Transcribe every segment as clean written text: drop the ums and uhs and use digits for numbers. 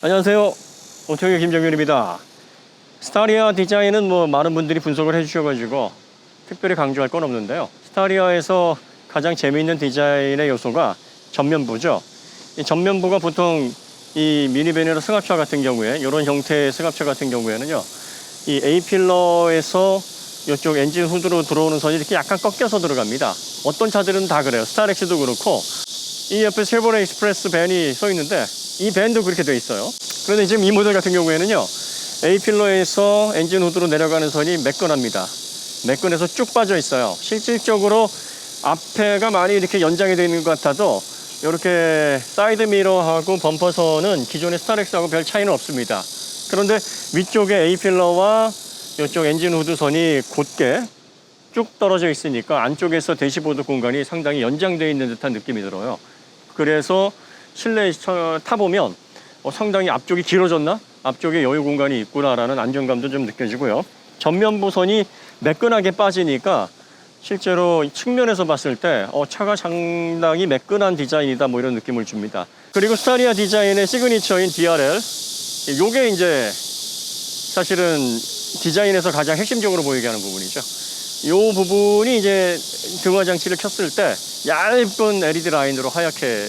안녕하세요. 오토교 김정균입니다. 스타리아 디자인은 많은 분들이 분석을 해주셔가지고 특별히 강조할 건 없는데요. 스타리아에서 가장 재미있는 디자인의 요소가 전면부죠. 이 전면부가 보통 이 미니밴이나 승합차 같은 경우에 이런 형태의 승합차 같은 경우에는요, 이 A필러에서 이쪽 엔진 후드로 들어오는 선이 이렇게 약간 꺾여서 들어갑니다. 어떤 차들은 다 그래요. 스타렉스도 그렇고, 이 옆에 쉐보레 익스프레스 밴이 서 있는데 이 밴도 그렇게 돼 있어요. 그런데 지금 이 모델 같은 경우에는요, A필러에서 엔진 후드로 내려가는 선이 매끈합니다. 매끈해서 쭉 빠져 있어요. 실질적으로 앞에가 많이 이렇게 연장이 되어 있는 것 같아도 이렇게 사이드 미러하고 범퍼선은 기존의 스타렉스하고 별 차이는 없습니다. 그런데 위쪽에 A필러와 이쪽 엔진 후드 선이 곧게 쭉 떨어져 있으니까 안쪽에서 대시보드 공간이 상당히 연장되어 있는 듯한 느낌이 들어요. 그래서 실내에 타보면 상당히 앞쪽이 길어졌나? 앞쪽에 여유 공간이 있구나라는 안정감도 좀 느껴지고요. 전면부 선이 매끈하게 빠지니까 실제로 측면에서 봤을 때 차가 상당히 매끈한 디자인이다 이런 느낌을 줍니다. 그리고 스타리아 디자인의 시그니처인 DRL, 요게 이제 사실은 디자인에서 가장 핵심적으로 보이게 하는 부분이죠. 이 부분이 이제 등화 장치를 켰을 때 얇은 LED 라인으로 하얗게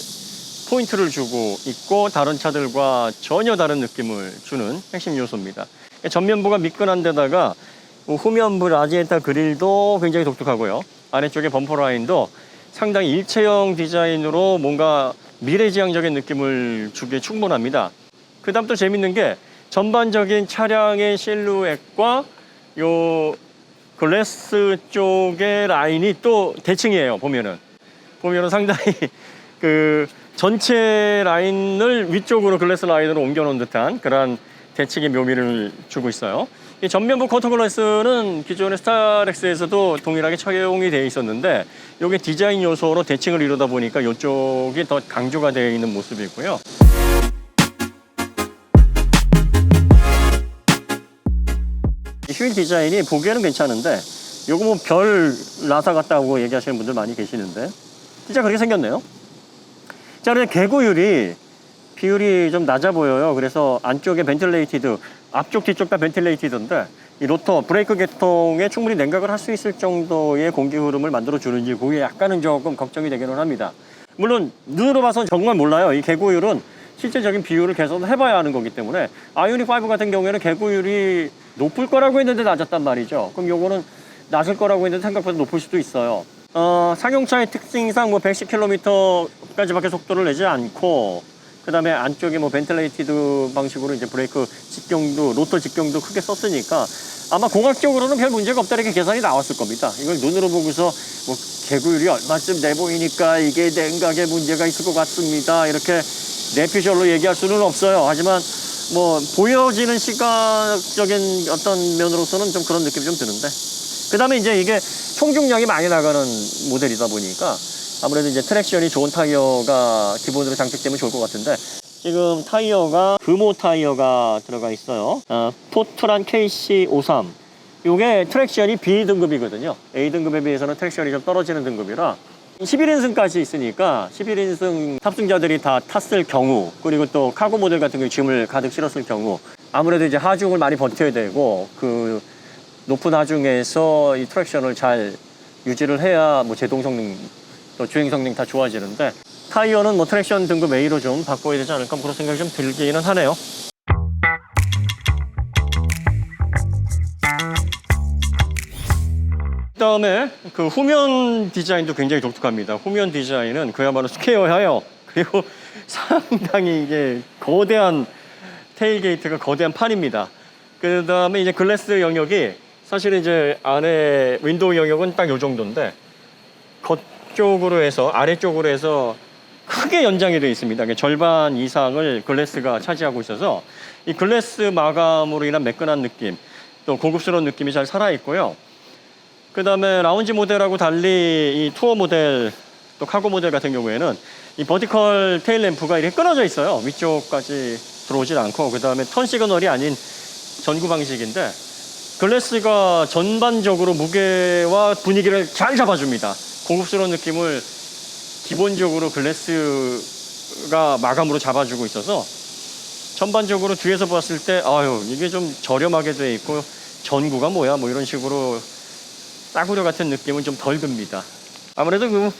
포인트를 주고 있고 다른 차들과 전혀 다른 느낌을 주는 핵심 요소입니다. 전면부가 미끈한 데다가 후면부 라디에이터 그릴도 굉장히 독특하고요. 아래쪽에 범퍼 라인도 상당히 일체형 디자인으로 뭔가 미래지향적인 느낌을 주기에 충분합니다. 그 다음 또 재밌는 게 전반적인 차량의 실루엣과 요 글래스 쪽의 라인이 또 대칭이에요. 보면은 상당히 그 전체 라인을 위쪽으로 글래스 라인으로 옮겨 놓은 듯한 그런 대칭의 묘미를 주고 있어요. 이 전면부 커터 글래스는 기존의 스타렉스에서도 동일하게 착용이 되어 있었는데 이게 디자인 요소로 대칭을 이루다 보니까 이쪽이 더 강조가 되어 있는 모습이고요. 휠 디자인이 보기에는 괜찮은데 요거 별 나사 같다고 얘기하시는 분들 많이 계시는데 진짜 그렇게 생겼네요. 자, 그런데 개구율이 비율이 좀 낮아 보여요. 그래서 안쪽에 벤틸레이티드, 앞쪽 뒤쪽 다 벤틸레이티드인데 이 로터 브레이크 계통에 충분히 냉각을 할 수 있을 정도의 공기 흐름을 만들어 주는지 그게 약간은 조금 걱정이 되기는 합니다. 물론 눈으로 봐서는 정말 몰라요. 이 개구율은 실제적인 비율을 계산해봐야 하는 거기 때문에 아이오닉 5 같은 경우에는 개구율이 높을 거라고 했는데 낮았단 말이죠. 그럼 요거는 낮을 거라고 했는데 생각보다 높을 수도 있어요. 상용차의 특징상 110km까지밖에 속도를 내지 않고, 그 다음에 안쪽에 벤틸레이티드 방식으로 이제 브레이크 직경도, 로터 직경도 크게 썼으니까 아마 공학적으로는 별 문제가 없다 이렇게 계산이 나왔을 겁니다. 이걸 눈으로 보고서 개구율이 얼마쯤 돼 보이니까 이게 냉각에 문제가 있을 것 같습니다, 이렇게 내피셜로 얘기할 수는 없어요. 하지만 보여지는 시각적인 어떤 면으로서는 좀 그런 느낌이 좀 드는데, 그 다음에 이제 이게 총중량이 많이 나가는 모델이다 보니까 아무래도 이제 트랙션이 좋은 타이어가 기본으로 장착되면 좋을 것 같은데, 지금 타이어가 금호 타이어가 들어가 있어요. 포트란 KC53. 요게 트랙션이 B등급이거든요. A등급에 비해서는 트랙션이 좀 떨어지는 등급이라 11인승까지 있으니까 11인승 탑승자들이 다 탔을 경우, 그리고 또 카고 모델 같은 경우 짐을 가득 실었을 경우 아무래도 이제 하중을 많이 버텨야 되고, 그 높은 하중에서 이 트랙션을 잘 유지를 해야 제동 성능 또 주행 성능 다 좋아지는데, 타이어는 트랙션 등급 A로 좀 바꿔야 되지 않을까 그런 생각이 좀 들기는 하네요. 그다음에 그 후면 디자인도 굉장히 독특합니다. 후면 디자인은 그야말로 스퀘어해요. 그리고 상당히 이게 거대한 테일게이트가 거대한 판입니다. 그다음에 이제 글래스 영역이 사실은 이제 안에 윈도우 영역은 딱 요 정도인데 겉쪽으로 해서 아래쪽으로 해서 크게 연장이 되어 있습니다. 절반 이상을 글래스가 차지하고 있어서 이 글래스 마감으로 인한 매끈한 느낌, 또 고급스러운 느낌이 잘 살아 있고요. 그 다음에 라운지 모델하고 달리 이 투어 모델 또 카고 모델 같은 경우에는 이 버티컬 테일 램프가 이렇게 끊어져 있어요. 위쪽까지 들어오질 않고, 그 다음에 턴 시그널이 아닌 전구 방식인데 글래스가 전반적으로 무게와 분위기를 잘 잡아줍니다. 고급스러운 느낌을 기본적으로 글래스가 마감으로 잡아주고 있어서 전반적으로 뒤에서 봤을 때 아유 이게 좀 저렴하게 돼 있고 전구가 뭐야 뭐 이런 식으로 싸구려 같은 느낌은 좀 덜 듭니다. 아무래도 그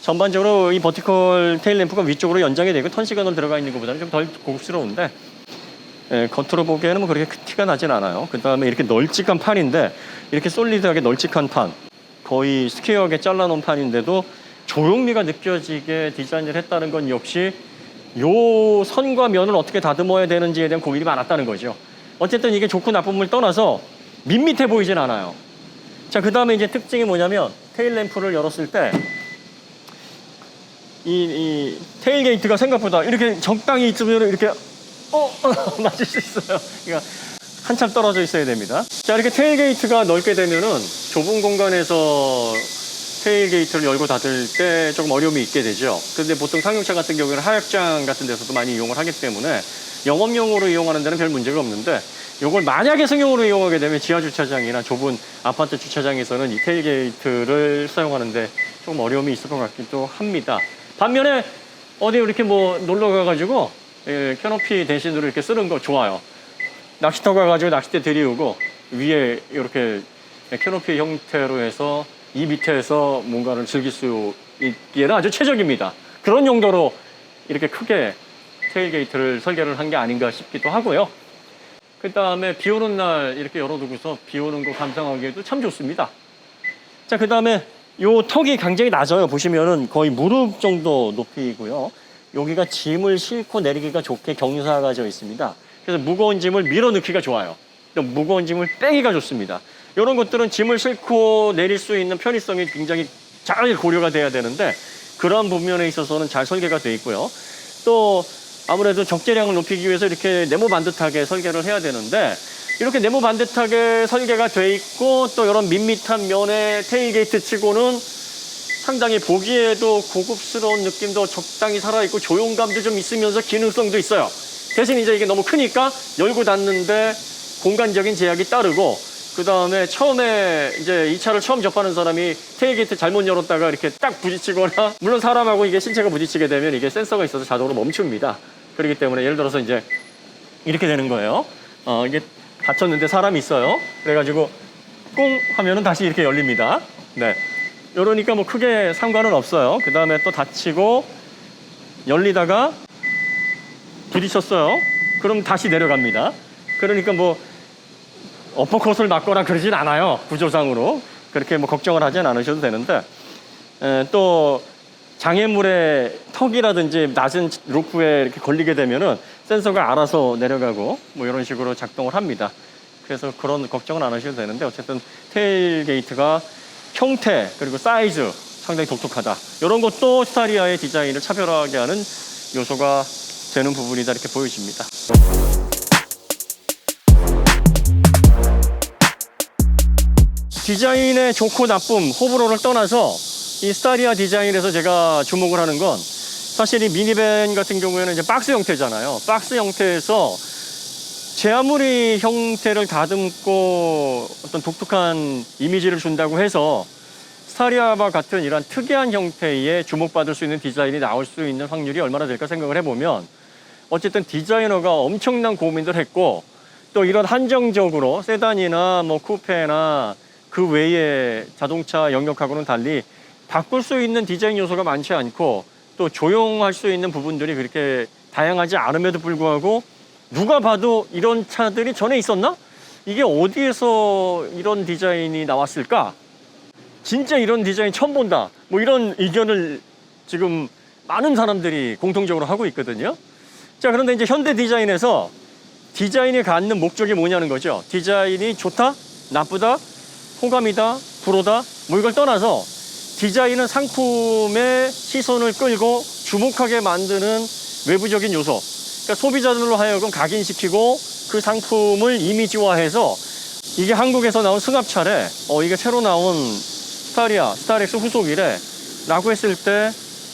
전반적으로 이 버티컬 테일 램프가 위쪽으로 연장이 되고 턴 시그널 들어가 있는 것보다는 좀 덜 고급스러운데 겉으로 보기에는 뭐 그렇게 티가 나진 않아요. 그 다음에 이렇게 널찍한 판인데 이렇게 솔리드하게 널찍한 판 거의 스퀘어하게 잘라놓은 판인데도 조형미가 느껴지게 디자인을 했다는 건 역시 요 선과 면을 어떻게 다듬어야 되는지에 대한 고민이 많았다는 거죠. 어쨌든 이게 좋고 나쁨을 떠나서 밋밋해 보이진 않아요. 자, 그 다음에 이제 특징이 뭐냐면 테일 램프를 열었을 때 이 테일 게이트가 생각보다 이렇게 적당히 있으면 이렇게 맞을 수 있어요. 그러니까 한참 떨어져 있어야 됩니다. 자, 이렇게 테일 게이트가 넓게 되면은 좁은 공간에서 테일 게이트를 열고 닫을 때 조금 어려움이 있게 되죠. 근데 보통 상용차 같은 경우에는 하역장 같은 데서도 많이 이용을 하기 때문에 영업용으로 이용하는 데는 별 문제가 없는데 이걸 만약에 승용으로 이용하게 되면 지하 주차장이나 좁은 아파트 주차장에서는 이 테일 게이트를 사용하는데 조금 어려움이 있을 것 같기도 합니다. 반면에 어디 이렇게 뭐 놀러 가가지고 캐노피 대신으로 이렇게 쓰는 거 좋아요. 낚시터 가가지고 낚싯대 들이우고 위에 이렇게 캐노피 형태로 해서 이 밑에서 뭔가를 즐길 수 있기에는 아주 최적입니다. 그런 용도로 이렇게 크게 테일게이트를 설계를 한 게 아닌가 싶기도 하고요. 그 다음에 비 오는 날 이렇게 열어두고서 비 오는 거 감상하기에도 참 좋습니다. 자, 그 다음에 요 턱이 굉장히 낮아요. 보시면은 거의 무릎 정도 높이고요. 여기가 짐을 싣고 내리기가 좋게 경사가 져 있습니다. 그래서 무거운 짐을 밀어넣기가 좋아요. 또 무거운 짐을 빼기가 좋습니다. 이런 것들은 짐을 싣고 내릴 수 있는 편의성이 굉장히 잘 고려가 돼야 되는데 그러한 부분에 있어서는 잘 설계가 돼 있고요. 또 아무래도 적재량을 높이기 위해서 이렇게 네모 반듯하게 설계를 해야 되는데 이렇게 네모 반듯하게 설계가 돼 있고 또 이런 밋밋한 면의 테일게이트 치고는 상당히 보기에도 고급스러운 느낌도 적당히 살아있고 조용감도 좀 있으면서 기능성도 있어요. 대신 이제 이게 너무 크니까 열고 닫는데 공간적인 제약이 따르고 그 다음에 처음에 이제 이 차를 처음 접하는 사람이 테일게이트 잘못 열었다가 이렇게 딱 부딪히거나 물론 사람하고 이게 신체가 부딪히게 되면 이게 센서가 있어서 자동으로 멈춥니다. 그렇기 때문에 예를 들어서 이제 이렇게 되는 거예요. 이게 닫혔는데 사람이 있어요. 그래가지고 꽁 하면은 다시 이렇게 열립니다. 네. 이러니까 뭐 크게 상관은 없어요. 그 다음에 또 닫히고 열리다가 부딪혔어요. 그럼 다시 내려갑니다. 그러니까 뭐 어퍼컷을 맞거나 그러진 않아요. 구조상으로. 그렇게 뭐 걱정을 하진 않으셔도 되는데 또 장애물의 턱이라든지 낮은 루프에 이렇게 걸리게 되면은 센서가 알아서 내려가고 뭐 이런 식으로 작동을 합니다. 그래서 그런 걱정은 안 하셔도 되는데 어쨌든 테일게이트가 형태 그리고 사이즈 상당히 독특하다. 이런 것도 스타리아의 디자인을 차별화하게 하는 요소가 되는 부분이다 이렇게 보여집니다. 디자인의 좋고 나쁨, 호불호를 떠나서 이 스타리아 디자인에서 제가 주목을 하는 건 사실 이 미니밴 같은 경우에는 이제 박스 형태잖아요. 박스 형태에서 제 아무리 형태를 다듬고 어떤 독특한 이미지를 준다고 해서 스타리아와 같은 이런 특이한 형태의 주목받을 수 있는 디자인이 나올 수 있는 확률이 얼마나 될까 생각을 해보면 어쨌든 디자이너가 엄청난 고민을 했고 또 이런 한정적으로 세단이나 뭐 쿠페나 그 외의 자동차 영역하고는 달리 바꿀 수 있는 디자인 요소가 많지 않고 또 조용할 수 있는 부분들이 그렇게 다양하지 않음에도 불구하고 누가 봐도 이런 차들이 전에 있었나? 이게 어디에서 이런 디자인이 나왔을까? 진짜 이런 디자인 처음 본다. 뭐 이런 의견을 지금 많은 사람들이 공통적으로 하고 있거든요. 자, 그런데 이제 현대 디자인에서 디자인이 갖는 목적이 뭐냐는 거죠. 디자인이 좋다? 나쁘다? 호감이다? 불호다? 뭐 이걸 떠나서 디자인은 상품의 시선을 끌고 주목하게 만드는 외부적인 요소. 그러니까 소비자들로 하여금 각인시키고 그 상품을 이미지화해서 이게 한국에서 나온 승합차래, 이게 새로 나온 스타리아, 스타렉스 후속이래 라고 했을 때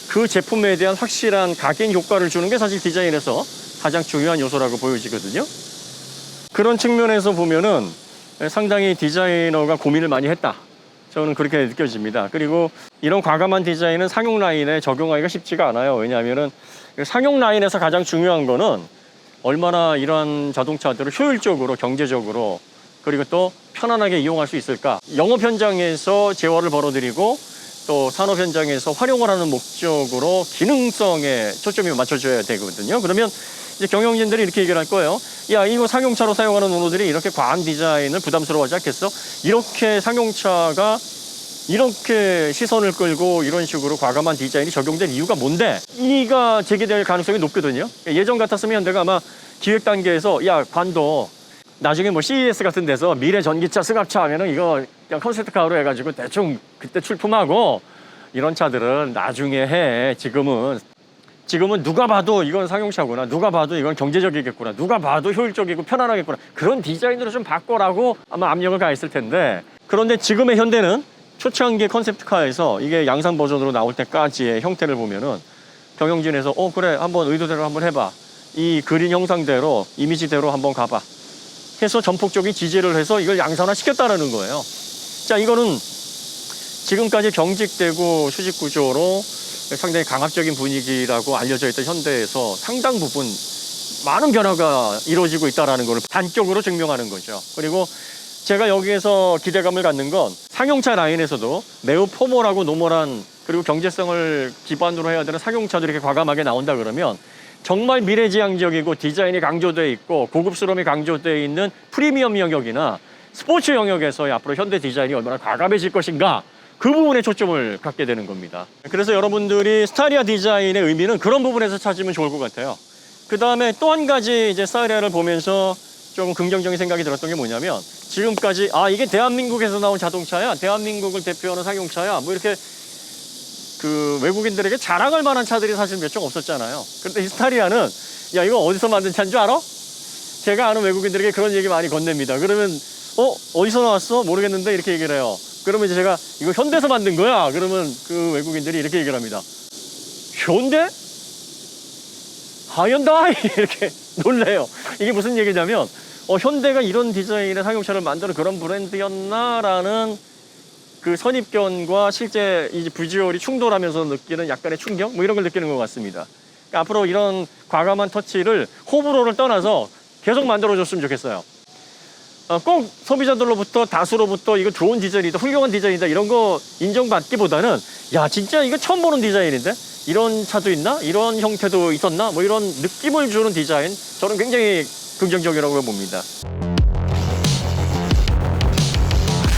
그 제품에 대한 확실한 각인 효과를 주는 게 사실 디자인에서 가장 중요한 요소라고 보여지거든요. 그런 측면에서 보면은 상당히 디자이너가 고민을 많이 했다. 저는 그렇게 느껴집니다. 그리고 이런 과감한 디자인은 상용 라인에 적용하기가 쉽지가 않아요. 왜냐하면은 상용 라인에서 가장 중요한 거는 얼마나 이러한 자동차들을 효율적으로 경제적으로 그리고 또 편안하게 이용할 수 있을까. 영업 현장에서 재화를 벌어들이고 또 산업 현장에서 활용을 하는 목적으로 기능성에 초점이 맞춰져야 되거든요. 그러면 이제 경영진들이 이렇게 얘기를 할 거예요. 야, 이거 상용차로 사용하는 오너들이 이렇게 과한 디자인을 부담스러워하지 않겠어? 이렇게 상용차가 이렇게 시선을 끌고 이런 식으로 과감한 디자인이 적용될 이유가 뭔데? 이가 제기될 가능성이 높거든요. 예전 같았으면 현대가 아마 기획 단계에서 야, 관도 나중에 뭐 CES 같은 데서 미래 전기차 승합차 하면은 이거 그냥 컨셉트카로 해가지고 대충 그때 출품하고 이런 차들은 나중에 해. 지금은 누가 봐도 이건 상용차구나. 누가 봐도 이건 경제적이겠구나. 누가 봐도 효율적이고 편안하겠구나. 그런 디자인으로 좀 바꿔라고 아마 압력을 가했을 텐데. 그런데 지금의 현대는 초창기 컨셉트카에서 이게 양산 버전으로 나올 때까지의 형태를 보면은 경영진에서 그래 한번 의도대로 한번 해봐. 이 그린 형상대로 이미지대로 한번 가봐. 해서 전폭적인 지지를 해서 이걸 양산화 시켰다는 거예요. 자, 이거는 지금까지 경직되고 수직 구조로 상당히 강압적인 분위기라고 알려져 있던 현대에서 상당 부분 많은 변화가 이루어지고 있다는 걸 단적으로 증명하는 거죠. 그리고 제가 여기에서 기대감을 갖는 건 상용차 라인에서도 매우 포멀하고 노멀한 그리고 경제성을 기반으로 해야 되는 상용차들이 이렇게 과감하게 나온다 그러면 정말 미래지향적이고 디자인이 강조되어 있고 고급스러움이 강조되어 있는 프리미엄 영역이나 스포츠 영역에서의 앞으로 현대 디자인이 얼마나 과감해질 것인가, 그 부분에 초점을 갖게 되는 겁니다. 그래서 여러분들이 스타리아 디자인의 의미는 그런 부분에서 찾으면 좋을 것 같아요. 그 다음에 또 한 가지 이제 스타리아를 보면서 조금 긍정적인 생각이 들었던 게 뭐냐면 지금까지 이게 대한민국에서 나온 자동차야, 대한민국을 대표하는 상용차야, 뭐 이렇게 그 외국인들에게 자랑할 만한 차들이 사실 몇 종 없었잖아요. 그런데 이 스타리아는 야, 이거 어디서 만든 차인 줄 알아? 제가 아는 외국인들에게 그런 얘기 많이 건넵니다. 그러면 어디서 나왔어? 모르겠는데 이렇게 얘기를 해요. 그러면 이제 제가 이거 현대에서 만든 거야. 그러면 그 외국인들이 이렇게 얘기를 합니다. 현대? 하현다이 이렇게 놀래요. 이게 무슨 얘기냐면 현대가 이런 디자인의 상용차를 만드는 그런 브랜드였나라는 그 선입견과 실제 이 비주얼이 충돌하면서 느끼는 약간의 충격, 뭐 이런 걸 느끼는 것 같습니다. 그러니까 앞으로 이런 과감한 터치를 호불호를 떠나서 계속 만들어줬으면 좋겠어요. 꼭 소비자들로부터 다수로부터 이거 좋은 디자인이다, 훌륭한 디자인이다 이런 거 인정받기보다는 야, 진짜 이거 처음 보는 디자인인데 이런 차도 있나? 이런 형태도 있었나? 뭐 이런 느낌을 주는 디자인, 저는 굉장히 긍정적이라고 봅니다.